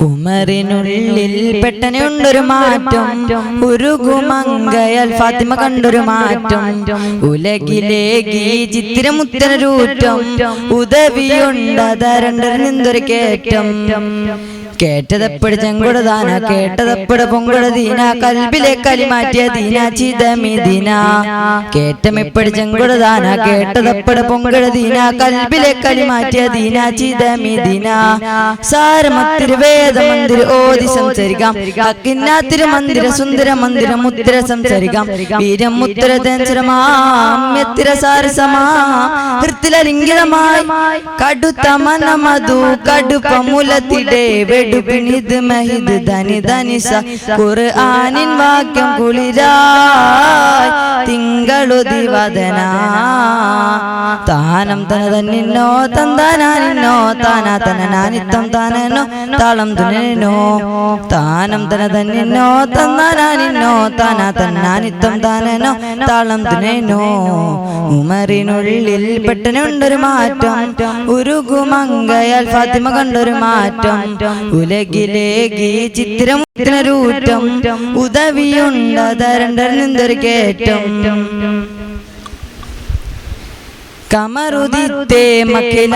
ഉമറിനുള്ളിൽ പെട്ടനുണ്ടൊരു മാറ്റം, ഉരുകുമങ്കയാൽ ഫാത്തിമ കണ്ടൊരു മാറ്റം. ഉലകിലേകി ചിത്തിരമുത്തനരൂറ്റം, ഉദവിയുണ്ടതരണ്ടർ നിന്തൊരു കേറ്റം. കേട്ടതപ്പടി ചെങ്കൊടദാന, കേട്ടതപ്പടി പൊങ്കൊടദീന, കൽബിലെ കലിമാറ്റിയ ദീന ചിതമിദീന. കേട്ടമെപ്പടി ചെങ്കൊടദാന, കേട്ടതപ്പടി പൊങ്കൊടദീന, കൽബിലെ കലിമാറ്റിയ ദീന ചിതമിദീന. സാരമത്തിരുവേദ മന്ദിര ഓതി സംസരിക്കാം, അക്കിന്നാ തിരുമന്ദിര സുന്ദര മന്ദിര മുത്തിര സംസരിക്കാം. വീരം മുത്തിര തേഞ്ചരമാമ്യത്തിര സാരസമാ ഹൃത്തിലിംഗിതമായി കടുത്ത മനമധു കടുപ്പമുലത്തിടെ വെടുപിണിത് മഹിത് ധനി ധനിസ. ഖുർആനിൻ വാക്യം കുളിരായി തിങ്കളുദിവദന. താനം തന തന്നിന്നോ തന്താനാനിന്നോ താനാ തനനാനിത്തം താനനോ താളം തുനനോ. താനം തന തന്നിന്നോ തന്താനാനിന്നോ താനാ തന്നാനിത്തം താനനോ താളം തുനനോ. ഉമറിനുള്ളിൽ പെട്ടനുണ്ടൊരു മാറ്റം, ഉരുകുമങ്കയാൽ ഫാത്തിമ കണ്ടൊരു മാറ്റം. ഉലകിലേകി ചിത്തിരമുത്തനരൂറ്റം, ഉദവിയുണ്ടതരണ്ടർ നിന്തൊരു കേറ്റം. കമറുദിത്തേ മക്കില